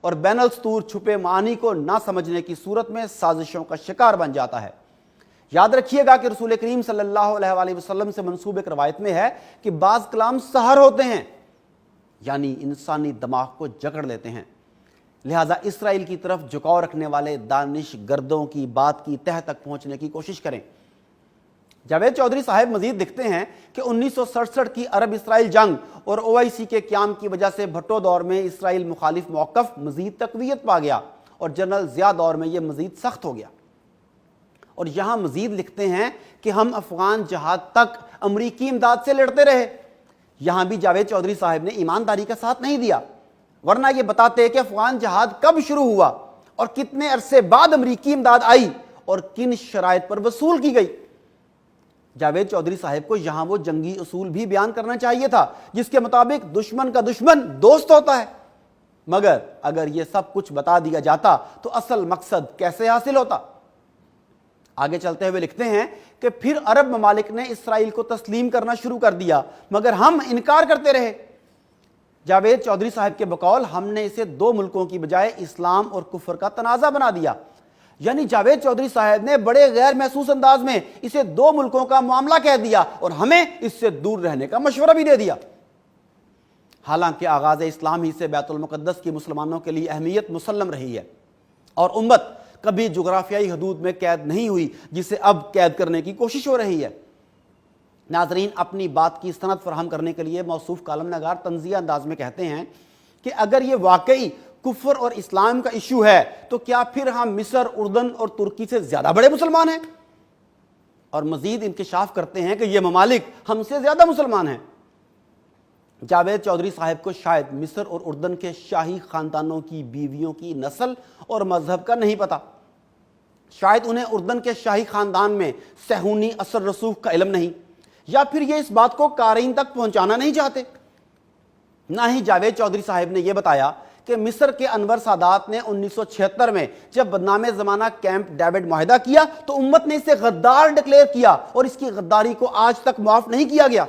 اور بین السطور چھپے معانی کو نہ سمجھنے کی صورت میں سازشوں کا شکار بن جاتا ہے۔ یاد رکھیے گا کہ رسول کریم صلی اللہ علیہ وآلہ وسلم سے منسوب ایک روایت میں ہے کہ بعض کلام سحر ہوتے ہیں، یعنی انسانی دماغ کو جکڑ لیتے ہیں۔ لہٰذا اسرائیل کی طرف جھکاؤ رکھنے والے دانش گردوں کی بات کی تہہ تک پہنچنے کی کوشش کریں۔ جاوید چودھری صاحب مزید لکھتے ہیں کہ 1967 کی عرب اسرائیل جنگ اور OIC کے قیام کی وجہ سے بھٹو دور میں اسرائیل مخالف موقف مزید تقویت پا گیا اور جنرل ضیاء دور میں یہ مزید سخت ہو گیا۔ اور یہاں مزید لکھتے ہیں کہ ہم افغان جہاد تک امریکی امداد سے لڑتے رہے۔ یہاں بھی جاوید چودھری صاحب نے ایمانداری کا ساتھ نہیں دیا، ورنہ یہ بتاتے کہ افغان جہاد کب شروع ہوا اور کتنے عرصے بعد امریکی امداد آئی اور کن شرائط پر وصول کی گئی۔ جاوید چودھری صاحب کو یہاں وہ جنگی اصول بھی بیان کرنا چاہیے تھا جس کے مطابق دشمن کا دشمن دوست ہوتا ہے، مگر اگر یہ سب کچھ بتا دیا جاتا تو اصل مقصد کیسے حاصل ہوتا؟ آگے چلتے ہوئے لکھتے ہیں کہ پھر عرب ممالک نے اسرائیل کو تسلیم کرنا شروع کر دیا مگر ہم انکار کرتے رہے۔ جاوید چودھری صاحب کے بقول ہم نے اسے دو ملکوں کی بجائے اسلام اور کفر کا تنازع بنا دیا، یعنی جاوید چودھری صاحب نے بڑے غیر محسوس انداز میں اسے دو ملکوں کا معاملہ کہہ دیا اور ہمیں اس سے دور رہنے کا مشورہ بھی دے دیا۔ حالانکہ آغاز اسلام ہی سے بیت المقدس کی مسلمانوں کے لیے اہمیت مسلم رہی ہے اور امت کبھی جغرافیائی حدود میں قید نہیں ہوئی جسے اب قید کرنے کی کوشش ہو رہی ہے۔ ناظرین، اپنی بات کی سند فراہم کرنے کے لیے موصوف کالم نگار طنزیہ انداز میں کہتے ہیں کہ اگر یہ واقعی کفر اور اسلام کا ایشو ہے تو کیا پھر ہم مصر، اردن اور ترکی سے زیادہ بڑے مسلمان ہیں؟ اور مزید انکشاف کرتے ہیں کہ یہ ممالک ہم سے زیادہ مسلمان ہیں۔ جاوید چودھری صاحب کو شاید مصر اور اردن کے شاہی خاندانوں کی بیویوں کی نسل اور مذہب کا نہیں پتہ، شاید انہیں اردن کے شاہی خاندان میں صہیونی اثر رسوخ کا علم نہیں، یا پھر یہ اس بات کو قارئین تک پہنچانا نہیں چاہتے۔ نہ ہی جاوید چودھری صاحب نے یہ بتایا کہ مصر کے انور سادات نے 1976 میں جب بدنام زمانہ کیمپ ڈیوڈ معاہدہ کیا تو امت نے اسے غدار ڈکلیئر کیا اور اس کی غداری کو آج تک معاف نہیں کیا گیا۔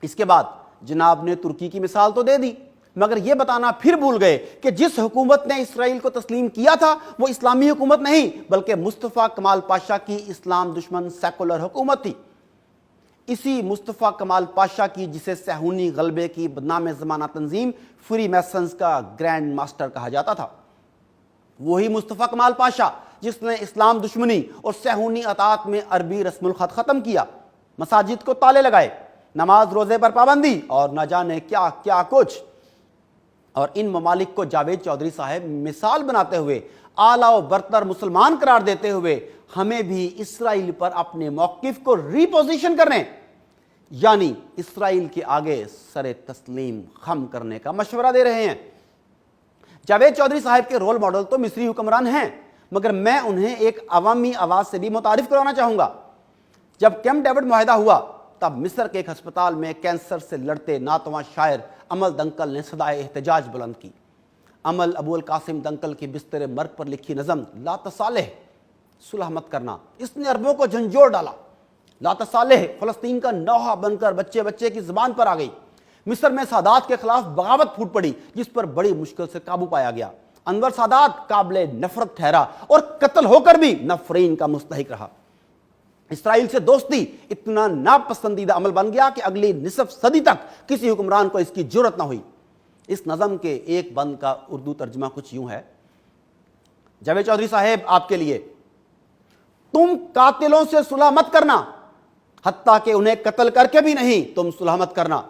اس کے بعد جناب نے ترکی کی مثال تو دے دی، مگر یہ بتانا پھر بھول گئے کہ جس حکومت نے اسرائیل کو تسلیم کیا تھا وہ اسلامی حکومت نہیں بلکہ مصطفیٰ کمال پاشا کی اسلام دشمن سیکولر حکومت تھی۔ اسی مصطفیٰ کمال پاشا کی جسے صہیونی غلبے کی بدنام زمانہ تنظیم فری میسنز کا گرینڈ ماسٹر کہا جاتا تھا، وہی مصطفیٰ کمال پاشا جس نے اسلام دشمنی اور صہیونی اطاعت میں عربی رسم الخط ختم کیا، مساجد کو تالے لگائے، نماز روزے پر پابندی اور نہ جانے کیا کیا کچھ۔ اور ان ممالک کو جاوید چودھری صاحب مثال بناتے ہوئے اعلیٰ و برتر مسلمان قرار دیتے ہوئے ہمیں بھی اسرائیل پر اپنے موقف کو ریپوزیشن کرنے، یعنی اسرائیل کے آگے سر تسلیم خم کرنے کا مشورہ دے رہے ہیں۔ جاوید چودھری صاحب کے رول ماڈل تو مصری حکمران ہیں، مگر میں انہیں ایک عوامی آواز سے بھی متعارف کروانا چاہوں گا۔ جب کیمپ ڈیوڈ معاہدہ ہوا تب مصر کے ایک ہسپتال میں کینسر سے لڑتے ناتواں شاعر امل دنکل نے صدائے احتجاج بلند کی۔ امل ابو القاسم دنکل کی بستر مرگ پر لکھی نظم لا تصالح، صلح مت کرنا، اس نے عربوں کو جھنجھوڑ ڈالا۔ لا تصالح فلسطین کا نوحہ بن کر بچے بچے کی زبان پر آ گئی۔ مصر میں سادات کے خلاف بغاوت پھوٹ پڑی جس پر بڑی مشکل سے قابو پایا گیا۔ انور سادات قابل نفرت ٹھہرا اور قتل ہو کر بھی نفرین کا مستحق رہا۔ اسرائیل سے دوستی اتنا ناپسندیدہ عمل بن گیا کہ اگلی نصف صدی تک کسی حکمران کو اس کی جرت نہ ہوئی۔ اس نظم کے ایک بند کا اردو ترجمہ کچھ یوں ہے: جاوید چودھری صاحب آپ کے لیے، تم قاتلوں سے صلح مت کرنا، حتیٰ کہ انہیں قتل کر کے بھی نہیں تم صلح مت کرنا۔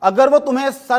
اگر وہ تمہیں سر